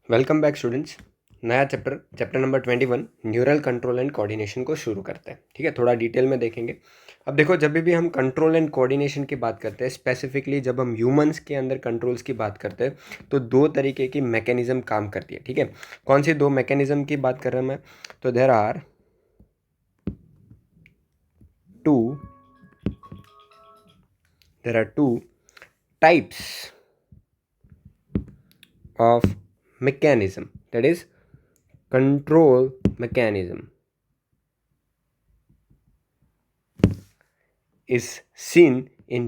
Welcome back students. नया chapter number 21 neural control and coordination को शुरू करते हैं। ठीक है, थोड़ा डिटेल में देखेंगे। अब देखो, जब भी हम कंट्रोल एंड कोऑर्डिनेशन की बात करते हैं, स्पेसिफिकली जब हम ह्यूमंस के अंदर कंट्रोल्स की बात करते हैं, तो दो तरीके की मैकेनिज्म काम करती है। ठीक है, कौन सी दो मैकेनिज्म की बात कर रहा हूँ मैं? तो there are two types of mechanism, that is control mechanism is seen in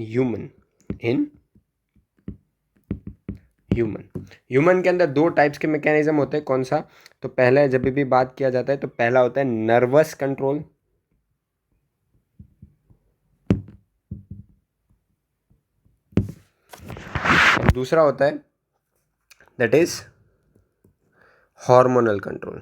human के अंदर दो टाइप्स के मैकेनिज्म होते हैं। कौन सा? तो पहले जब भी बात किया जाता है तो पहला होता है नर्वस कंट्रोल, और दूसरा होता है that is hormonal control,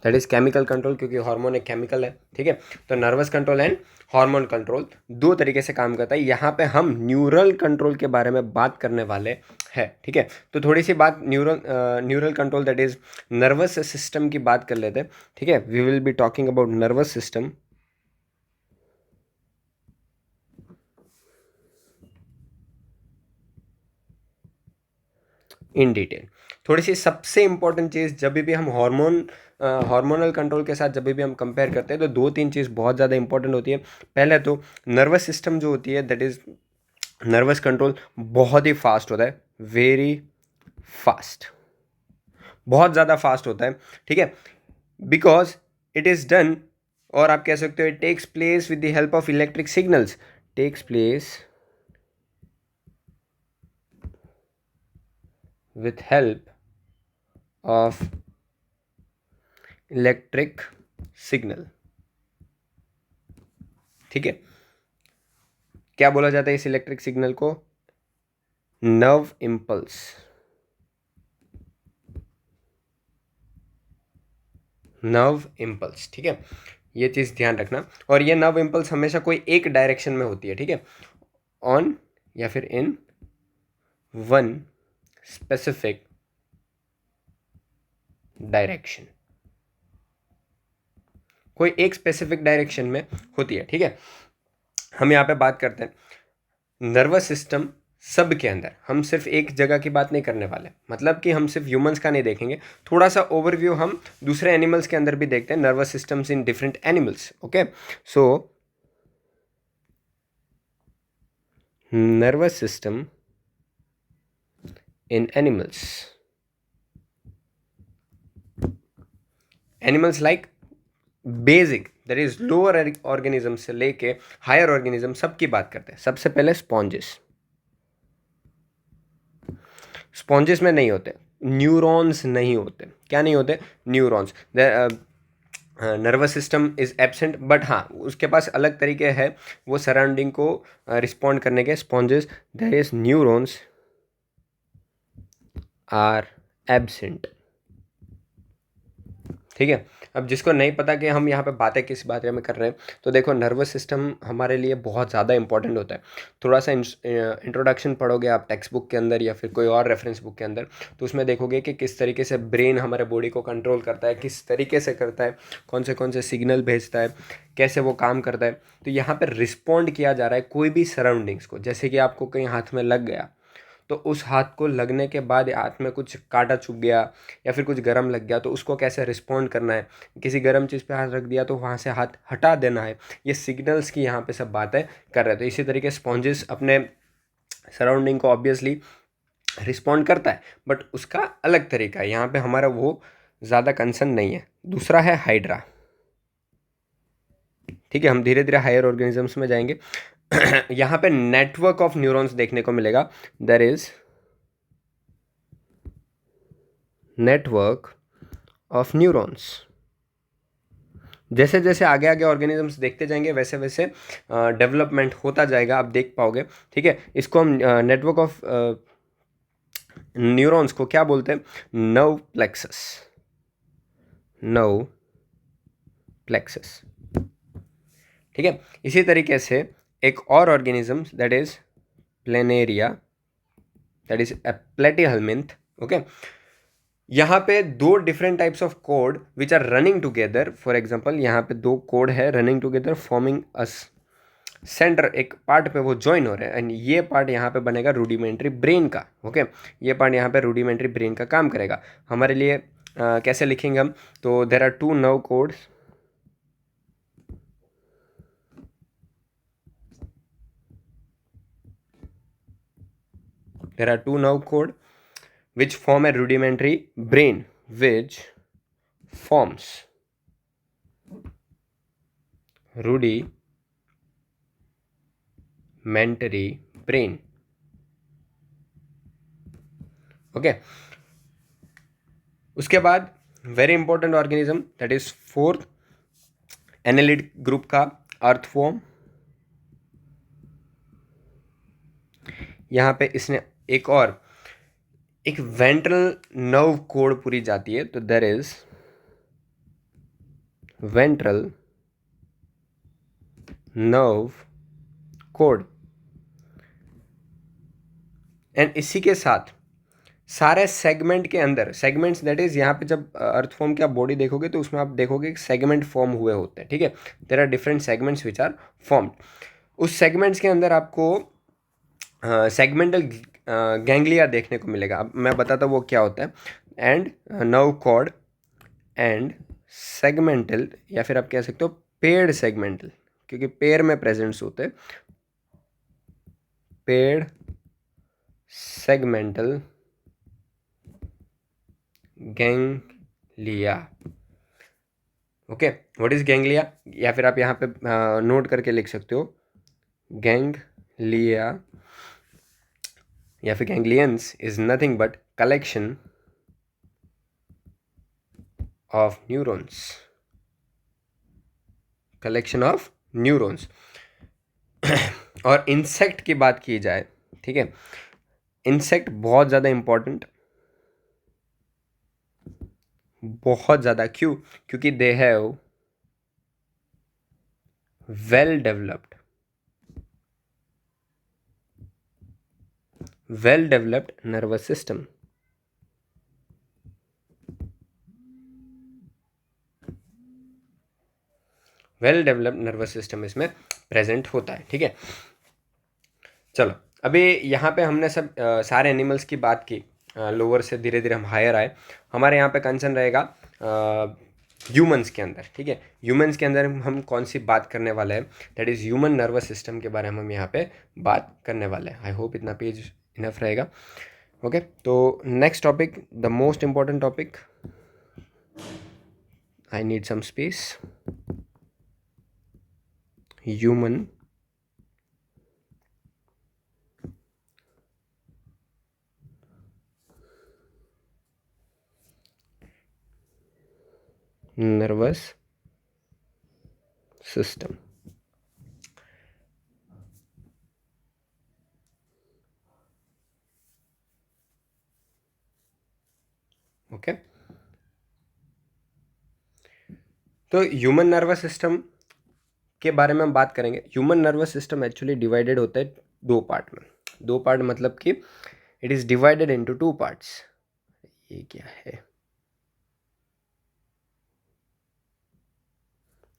that is chemical control, क्योंकि हार्मोन एक केमिकल है। ठीक है, तो nervous control and hormone control दो तरीके से काम करता है। यहाँ पे हम न्यूरल कंट्रोल के बारे में बात करने वाले हैं। ठीक है, तो थोड़ी सी बात neural control that is nervous system की बात कर लेते हैं। ठीक है, we will be talking about nervous system in detail. थोड़ी सी सबसे इंपॉर्टेंट चीज़, जब भी हम हार्मोनल कंट्रोल के साथ जब भी हम कंपेयर करते हैं, तो दो तीन चीज़ बहुत ज़्यादा इंपॉर्टेंट होती है। पहले तो नर्वस सिस्टम जो होती है, दैट इज़ नर्वस कंट्रोल, बहुत ही फास्ट होता है, वेरी फास्ट, बहुत ज़्यादा फास्ट होता है। ठीक है, बिकॉज इट इज़ डन, और आप कह सकते हो it takes place with the help of electric signals, takes place with help of electric signal. ठीक है, क्या बोला जाता है इस इलेक्ट्रिक सिग्नल को? Nerve impulse, nerve impulse. ठीक है, ये चीज़ ध्यान रखना। और ये नर्व इम्पल्स हमेशा कोई एक डायरेक्शन में होती है। ठीक है, ऑन या फिर इन वन स्पेसिफिक डायरेक्शन, कोई एक स्पेसिफिक डायरेक्शन में होती है। ठीक है, हम यहाँ पे बात करते हैं नर्वस सिस्टम सब के अंदर। हम सिर्फ एक जगह की बात नहीं करने वाले, मतलब कि हम सिर्फ ह्यूमंस का नहीं देखेंगे, थोड़ा सा ओवरव्यू हम दूसरे एनिमल्स के अंदर भी देखते हैं, nervous systems in different animals. Okay, so nervous system in animals like basic, that is lower organism से लेके हायर ऑर्गेनिज्म सब की बात करते हैं। सबसे पहले स्पॉन्जेस, स्पॉन्जेस में नहीं होते न्यूरॉन्स, नहीं होते। क्या नहीं होते? Neurons. Nervous system is absent, but हाँ उसके पास अलग तरीके हैं वो सराउंडिंग को रिस्पॉन्ड करने के। Sponges, there is neurons are absent. ठीक है, अब जिसको नहीं पता कि हम यहाँ पे बातें किस बारे में कर रहे हैं, तो देखो नर्वस सिस्टम हमारे लिए बहुत ज़्यादा इंपॉर्टेंट होता है। थोड़ा सा इंट्रोडक्शन पढ़ोगे आप टेक्स्ट बुक के अंदर या फिर कोई और रेफरेंस बुक के अंदर, तो उसमें देखोगे कि किस तरीके से ब्रेन हमारे बॉडी को कंट्रोल करता है, किस तरीके से करता है, कौन से सिग्नल भेजता है, कैसे वो काम करता है। तो यहाँ पर रिस्पॉन्ड किया जा रहा है कोई भी सराउंडिंग्स को। जैसे कि आपको कहीं हाथ में लग गया, तो उस हाथ को लगने के बाद हाथ में कुछ कांटा चुभ गया या फिर कुछ गर्म लग गया, तो उसको कैसे रिस्पॉन्ड करना है। किसी गर्म चीज़ पे हाथ रख दिया तो वहाँ से हाथ हटा देना है। ये सिग्नल्स की यहाँ पे सब बातें कर रहे हैं। तो इसी तरीके स्पॉन्जेस अपने सराउंडिंग को ऑब्वियसली रिस्पॉन्ड करता है, बट उसका अलग तरीका है। यहाँ पे हमारा वो ज़्यादा कंसर्न नहीं है। दूसरा है हाइड्रा। ठीक है, हम धीरे धीरे हायर ऑर्गेनिजम्स में जाएंगे। यहाँ पे नेटवर्क ऑफ न्यूरॉन्स देखने को मिलेगा। There is network of neurons. जैसे जैसे आगे आगे ऑर्गेनिजम्स देखते जाएंगे, वैसे वैसे डेवलपमेंट होता जाएगा, आप देख पाओगे। ठीक है, इसको हम नेटवर्क ऑफ न्यूरॉन्स को क्या बोलते हैं? Nerve plexus, nerve plexus. ठीक है, इसी तरीके से एक और organism that is planaria that is a platyhelminth. Okay, यहाँ पे दो different types of cord which are running together. For example यहाँ पे दो कोड है running together forming a centre, एक पार्ट पे वो ज्वाइन हो रहे हैं, एंड ये पार्ट यहाँ पे बनेगा रूडिमेंट्री ब्रेन का। ओके, ये पार्ट यहाँ पे रूडिमेंट्री ब्रेन का काम करेगा हमारे लिए। कैसे लिखेंगे हम? तो there are two nerve cords, there are two nerve cord which form a rudimentary brain, which forms rudimentary brain. Okay, उसके बाद very important organism that is fourth annelid group का अर्थवॉर्म। यहाँ पे इसने एक वेंट्रल नर्व कोड पूरी जाती है, तो there is ventral nerve cord, and इसी के साथ सारे सेगमेंट के अंदर, सेगमेंट्स दैट इज यहाँ पे जब अर्थफॉर्म की आप बॉडी देखोगे तो उसमें आप देखोगे सेगमेंट फॉर्म हुए होते हैं। ठीक है, there are different segments which are formed. उस सेगमेंट्स के अंदर आपको सेगमेंटल गैंग्लिया देखने को मिलेगा। अब मैं बताता हूँ वो क्या होता है। And nerve cord and segmental, या फिर आप कह सकते हो पेड सेगमेंटल, क्योंकि पेड़ में प्रेजेंट्स होते हैं। Paid segmental ganglia. Okay, what is ganglia? या फिर आप यहाँ पे नोट करके लिख सकते हो गैंग्लिया या फिर ganglions is nothing but collection of neurons, collection of neurons. और इंसेक्ट की बात की जाए, ठीक है, इंसेक्ट बहुत ज़्यादा इंपॉर्टेंट, बहुत ज़्यादा। क्यों? क्योंकि they have well developed nervous system. Well developed nervous system इसमें प्रेजेंट होता है। ठीक है, चलो अभी यहाँ पे हमने सब सारे एनिमल्स की बात की, लोअर से धीरे धीरे हम हायर आए। हमारे यहाँ पे कंसर्न रहेगा ह्यूमंस के अंदर। ठीक है, ह्यूमंस के अंदर हम कौन सी बात करने वाले हैं? That is human nervous system के बारे में हम यहाँ पे बात करने वाले हैं। आई होप इतना पेज इनफ रहेगा। ओके, तो next topic, the most important topic, I need some space. Human nervous system. Okay, तो ह्यूमन नर्वस सिस्टम के बारे में हम बात करेंगे। Human nervous system actually divided होता है दो पार्ट में। दो पार्ट मतलब कि it is divided into two parts. ये क्या है?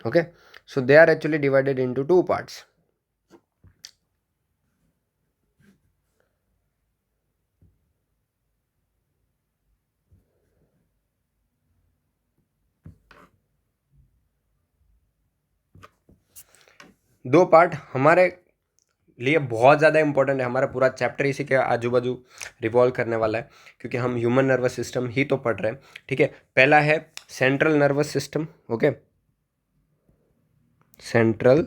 Okay, so they are actually divided into two parts. दो पार्ट हमारे लिए बहुत ज़्यादा इंपॉर्टेंट है। हमारा पूरा चैप्टर इसी के आजू बाजू रिवॉल्व करने वाला है, क्योंकि हम ह्यूमन नर्वस सिस्टम ही तो पढ़ रहे हैं। ठीक है, पहला है central nervous system. Okay, central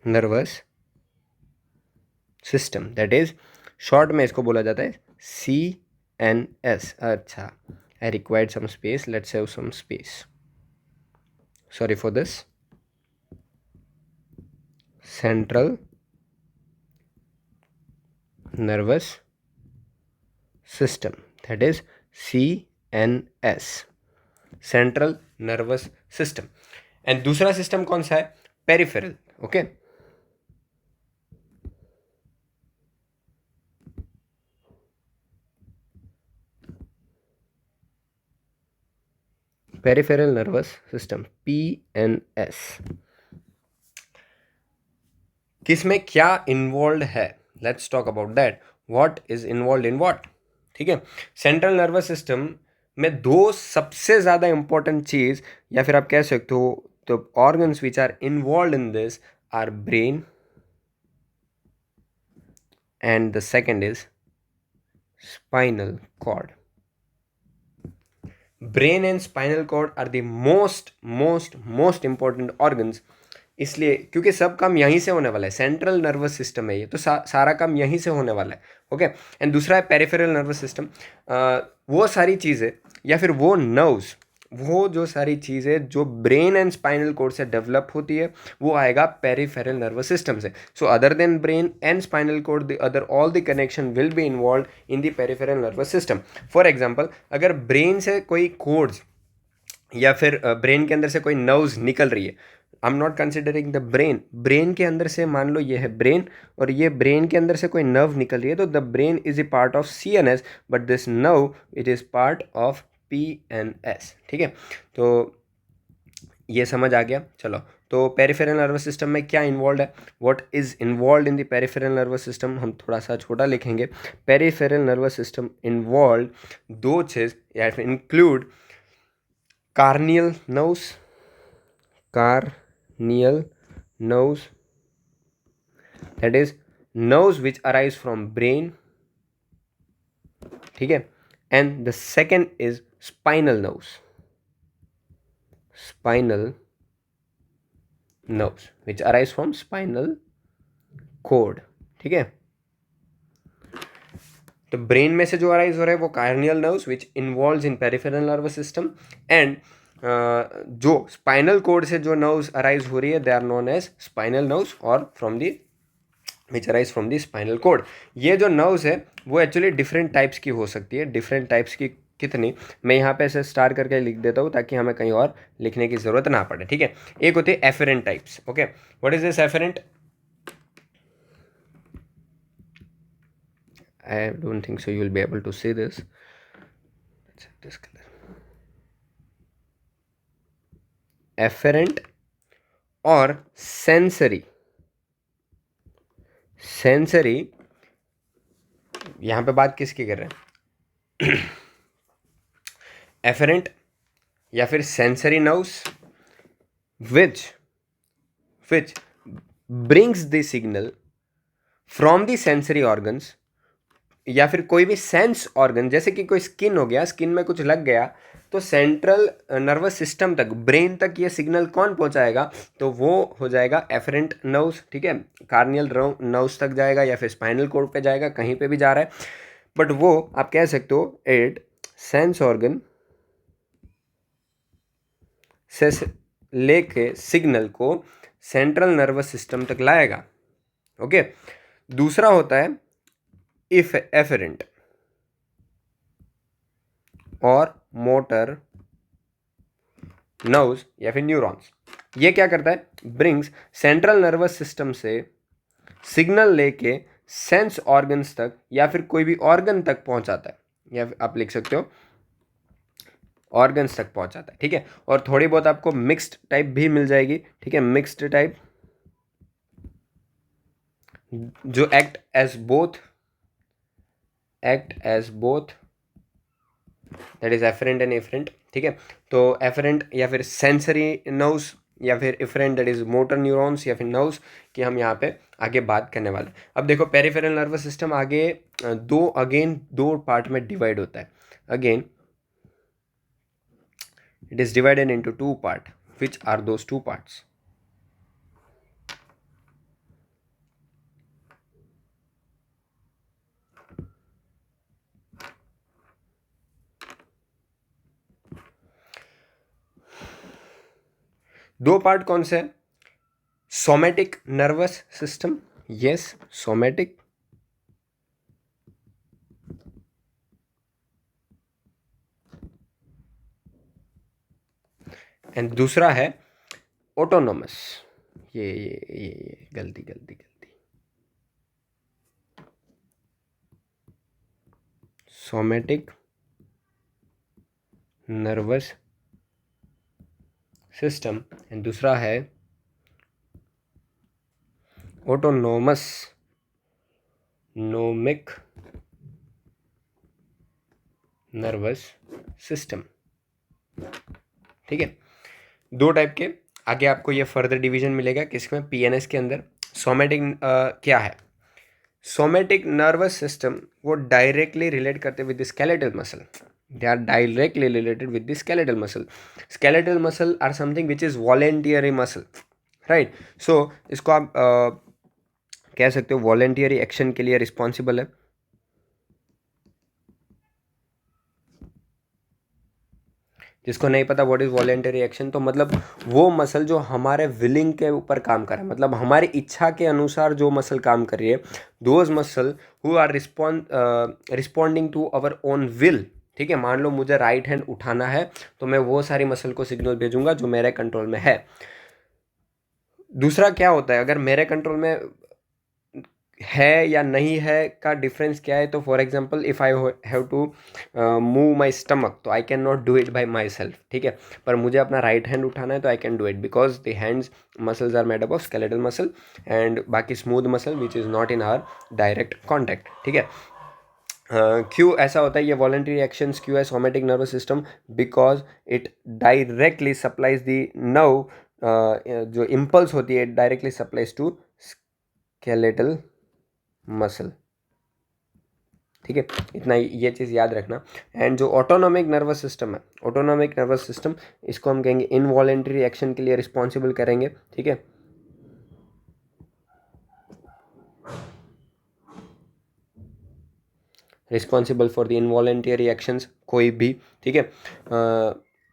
nervous system, that is short में इसको बोला जाता है CNS। अच्छा, I required some space. Let's have some space. Sorry for this. Central nervous system, that is CNS, central nervous system. And दूसरा system कौन सा है? Peripheral. Okay, peripheral nervous system, PNS। किसमें क्या इन्वॉल्व है? Let's talk about that, what is involve in what. ठीक है, central nervous system में दो सबसे ज्यादा इंपॉर्टेंट चीज, या फिर आप कह सकते हो तो organs which are involve in this are brain and the second is spinal cord. Brain and spinal cord are the most important organs, इसलिए क्योंकि सब काम यहीं से होने वाला है। सेंट्रल नर्वस सिस्टम है ये, तो सारा काम यहीं से होने वाला है। ओके, एंड दूसरा है पेरिफेरल नर्वस सिस्टम। वो सारी चीज़ें या फिर वो नर्व्स, वो जो सारी चीज़ें जो ब्रेन एंड स्पाइनल कोड से डेवलप होती है, वो आएगा पेरिफेरल नर्वस सिस्टम से। So other than brain and spinal cord, the other all the connection will be involve in the peripheral nervous system. For example, अगर ब्रेन से कोई codes या फिर ब्रेन के अंदर से कोई नर्व्स निकल रही है, I am not considering the brain, brain के अंदर से मान लो ये है ब्रेन, और ये ब्रेन के अंदर से कोई नर्व निकल रही है, तो the brain is a part of CNS, but this nerve it is part of PNS। ठीक है, तो ये समझ आ गया। चलो, तो पेरिफेरल नर्वस सिस्टम में क्या इन्वॉल्व है, what is involve in the peripheral nervous system, हम थोड़ा सा छोटा लिखेंगे। पेरिफेरल नर्वस सिस्टम इन्वॉल्व दो चीज या फिर include corneal nerves, carneal nerves, that is nerves which arise from brain, ठीक है, and the second is spinal nerves, spinal nerves which arise from spinal cord। ठीक है, तो ब्रेन में से जो अराइज हो रहा है वो corneal nerves which involves in peripheral nervous system, and जो स्पाइनल कोड से जो नर्व्स अराइज हो रही है they are known as spinal nerves और from the which arise from the spinal cord. ये जो नर्व्स है वो एक्चुअली डिफरेंट टाइप्स की हो सकती है। डिफरेंट टाइप्स की कितनी, मैं यहाँ पे ऐसे स्टार करके लिख देता हूँ ताकि हमें कहीं और लिखने की ज़रूरत ना पड़े। ठीक है, एक होती है efferent types. Okay, what is this efferent? I don't think so you will be able to see this. Let's have this color. Efferent और सेंसरी। सेंसरी, यहां पे बात किसकी कर रहे हैं? एफरेंट या फिर sensory nerves which brings the signal from the sensory organs, या फिर कोई भी सेंस ऑर्गन, जैसे कि कोई स्किन हो गया, स्किन में कुछ लग गया, तो सेंट्रल नर्वस सिस्टम तक, ब्रेन तक ये सिग्नल कौन पहुंचाएगा? तो वो हो जाएगा एफरेंट नर्व्स। ठीक है, कार्नियल नर्व्स तक जाएगा या फिर स्पाइनल कोड पे जाएगा, कहीं पे भी जा रहा है, बट वो आप कह सकते हो इट सेंस ऑर्गन से लेके सिग्नल को सेंट्रल नर्वस सिस्टम तक लाएगा। ओके, दूसरा होता है इफ एफरेंट और मोटर नर्व्स या फिर न्यूरॉन्स। ये क्या करता है? ब्रिंग्स सेंट्रल नर्वस सिस्टम से सिग्नल लेके सेंस ऑर्गन्स तक या फिर कोई भी ऑर्गन तक पहुंचाता है, या आप लिख सकते हो ऑर्गन्स तक पहुंचाता है। ठीक है, और थोड़ी बहुत आपको मिक्स्ड टाइप भी मिल जाएगी। ठीक है, मिक्स्ड टाइप जो act as both that is afferent and efferent. ठीक है, तो एफरेंट या फिर सेंसरी नर्व्स या फिर efferent that is motor neurons या फिर नर्व्स की हम यहाँ पे आगे बात करने वाले। अब देखो, पेरिफेरल नर्वस सिस्टम आगे दो पार्ट में डिवाइड होता है। Again it is divided into two parts. Which are those two parts? दो पार्ट कौन से? Somatic nervous system, yes somatic, and दूसरा है ऑटोनोमस, ये गलती सोमेटिक नर्वस सिस्टम, एंड दूसरा है ऑटोनोमस नोमिक नर्वस सिस्टम। ठीक है, दो टाइप के आगे आपको ये फर्दर डिवीजन मिलेगा किसमें, पीएनएस के अंदर। सोमेटिक क्या है, सोमेटिक नर्वस सिस्टम वो डायरेक्टली रिलेट करते with the skeletal muscle, they are directly related with the skeletal muscle. Skeletal muscle are something which is voluntary muscle, right. So इसको आप कह सकते हो वॉलेंटियरी एक्शन के लिए रिस्पॉन्सिबल है। जिसको नहीं पता व्हाट इज वॉलेंटरी एक्शन, तो मतलब वो मसल जो हमारे विलिंग के ऊपर काम कर रहा है, मतलब हमारी इच्छा के अनुसार जो मसल काम कर रही है, those muscle who are responding to our own will. ठीक है, मान लो मुझे राइट हैंड उठाना है तो मैं वो सारी मसल को सिग्नल भेजूंगा जो मेरे कंट्रोल में है। दूसरा क्या होता है, अगर मेरे कंट्रोल में है या नहीं है का डिफरेंस क्या है, तो for example if I have to move my stomach, तो I can not do it by myself. ठीक है, पर मुझे अपना राइट हैंड उठाना है तो I can do it because the hands muscles are made up of skeletal muscle and बाकी smooth muscle which is not in our direct contact. ठीक है, क्यों ऐसा होता है, ये वॉलंटरी एक्शंस क्यों है somatic nervous system, because it directly supplies the nerve, जो इम्पल्स होती है directly supplies to skeletal muscle. ठीक है, इतना ये चीज़ याद रखना। एंड जो ऑटोनॉमिक नर्वस सिस्टम है, ऑटोनॉमिक नर्वस सिस्टम इसको हम कहेंगे इनवॉलेंटरी एक्शन के लिए रिस्पॉन्सिबल करेंगे। ठीक है, responsible for the involuntary actions कोई भी। ठीक है,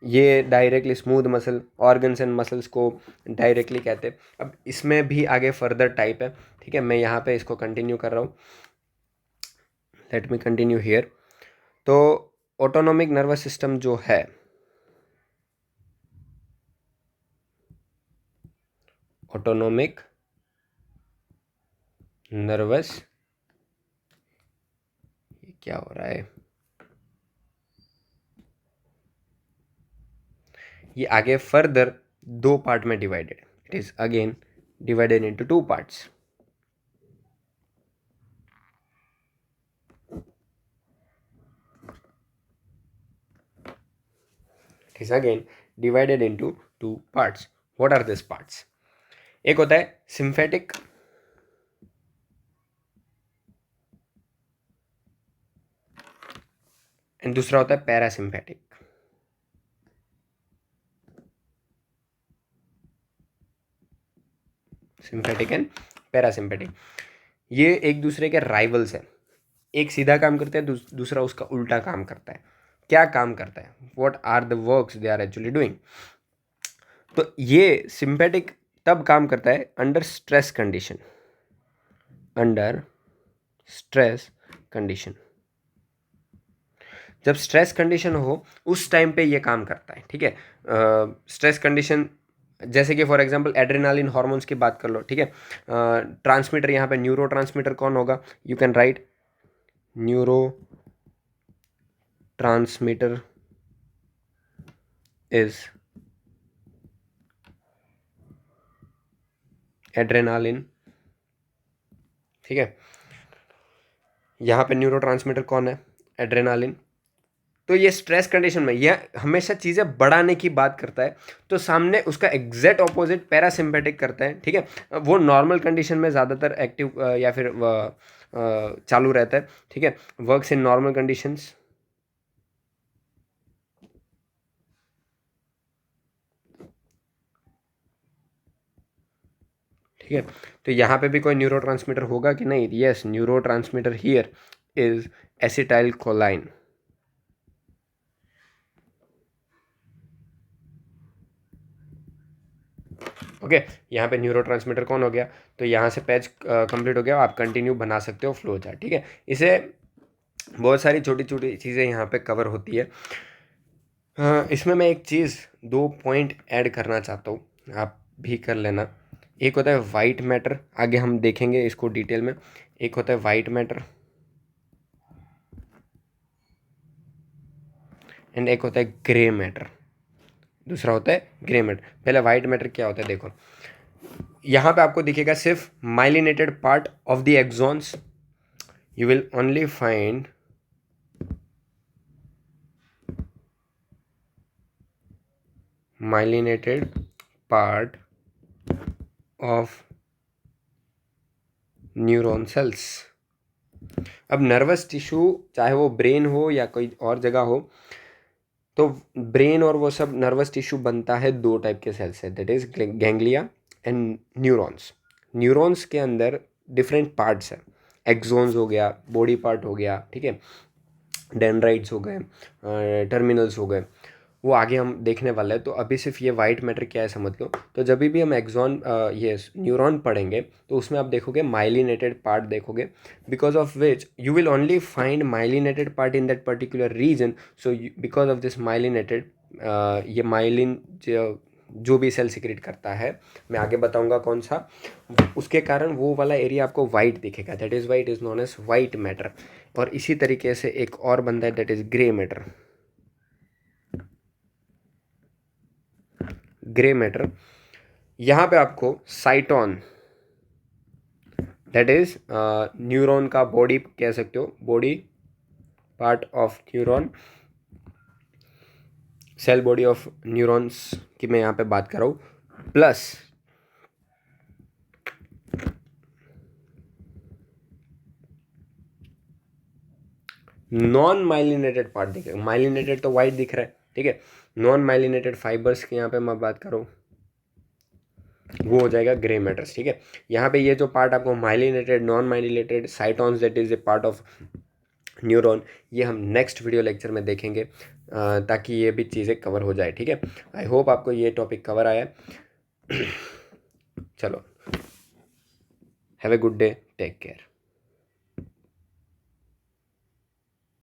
ये directly smooth muscle organs and muscles को डायरेक्टली कहते हैं। अब इसमें भी आगे फर्दर टाइप है। ठीक है, मैं यहाँ पे इसको कंटिन्यू कर रहा हूँ, लेट मी कंटिन्यू हियर। तो ऑटोनॉमिक नर्वस सिस्टम जो है, ऑटोनॉमिक नर्वस, ये क्या हो रहा है, ये आगे फर्दर दो पार्ट में divided, it is again divided into two parts. It is again divided into two parts. What are this parts, एक होता है सिम्फेटिक, एंड दूसरा होता है पैरासिम्फेटिक। सिम्फेटिक एंड पैरासिम्फेटिक, ये एक दूसरे के राइवल्स हैं। एक सीधा काम करता है, दूसरा उसका उल्टा काम करता है। क्या काम करता है, what are the works they are actually doing. तो ये सिम्फेटिक तब काम करता है under stress condition, under stress condition. जब स्ट्रेस कंडीशन हो उस टाइम पे ये काम करता है। ठीक है, स्ट्रेस कंडीशन जैसे कि फॉर एग्जांपल एड्रेनालिन हार्मोन्स की बात कर लो। ठीक है, ट्रांसमीटर यहाँ पे न्यूरो ट्रांसमीटर कौन होगा, you can write neuro transmitter is adrenaline. ठीक है, यहाँ पे न्यूरो ट्रांसमीटर कौन है, एड्रेनालिन। तो ये स्ट्रेस कंडीशन में यह हमेशा चीज़ें बढ़ाने की बात करता है, तो सामने उसका एग्जैक्ट ऑपोजिट पैरासिम्पेटिक करता है। ठीक है, वो नॉर्मल कंडीशन में ज़्यादातर एक्टिव या फिर चालू रहता है। ठीक है, वर्क्स इन नॉर्मल कंडीशंस। ठीक है, तो यहाँ पे भी कोई न्यूरोट्रांसमीटर होगा कि नहीं, yes, neurotransmitter here is acetyl कोलाइन। Okay, यहाँ पे न्यूरोट्रांसमीटर कौन हो गया, तो यहाँ से पेज कंप्लीट हो गया, आप कंटिन्यू बना सकते हो फ्लो चार्ट। ठीक है, इसे बहुत सारी छोटी छोटी चीज़ें यहाँ पे कवर होती है। इसमें मैं एक चीज़, दो पॉइंट ऐड करना चाहता हूँ, आप भी कर लेना। एक होता है वाइट मैटर, आगे हम देखेंगे इसको डिटेल में। एक होता है वाइट मैटर एंड एक होता है ग्रे मैटर, दूसरा होता है ग्रे मैटर। पहले वाइट मैटर क्या होता है देखो, यहाँ पे आपको दिखेगा सिर्फ myelinated part of the axons, you will only find myelinated part of neuron cells. अब नर्वस टिश्यू चाहे वो ब्रेन हो या कोई और जगह हो, तो ब्रेन और वो सब नर्वस टिश्यू बनता है दो टाइप के सेल से, that is ganglia and neurons. Neurons के अंदर डिफरेंट पार्ट्स हैं, एक्सोन्स हो गया, बॉडी पार्ट हो गया, ठीक है, डेंड्राइट्स हो गए, टर्मिनल्स हो गए, वो आगे हम देखने वाले हैं। तो अभी सिर्फ ये वाइट मैटर क्या है समझ लो। तो जब भी हम एक्सॉन ये न्यूरॉन पढ़ेंगे तो उसमें आप देखोगे माइलिनेटेड पार्ट देखोगे, because of which you will only find myelinated part in that particular region. So because of this myelinated, ये माइलिन जो भी सेल सिक्रेट करता है, मैं आगे बताऊंगा कौन सा, उसके कारण वो वाला एरिया आपको वाइट दिखेगा, that is white is known as white matter. और इसी तरीके से एक और बनता है that is grey matter. Grey matter, यहाँ पे आपको साइटोन, दैट इज न्यूरॉन का बॉडी कह सकते हो, body part of neuron, cell body of neurons की मैं यहाँ पे बात कर रहा हूँ, प्लस नॉन माइलिनेटेड पार्ट दिखेगा। माइलिनेटेड तो वाइट दिख रहा है, ठीक है, नॉन माइलिनेटेड फाइबर्स की यहाँ पे मैं बात करूँ, वो हो जाएगा ग्रे मैटर्स, ठीक है। यहाँ पे ये जो पार्ट आपको myelinated, non myelinated, साइटॉन्स that is a part of neuron, ये हम नेक्स्ट वीडियो लेक्चर में देखेंगे, ताकि ये भी चीज़ें कवर हो जाए, ठीक है। आई होप आपको ये टॉपिक कवर आया। चलो, have a good day, take care.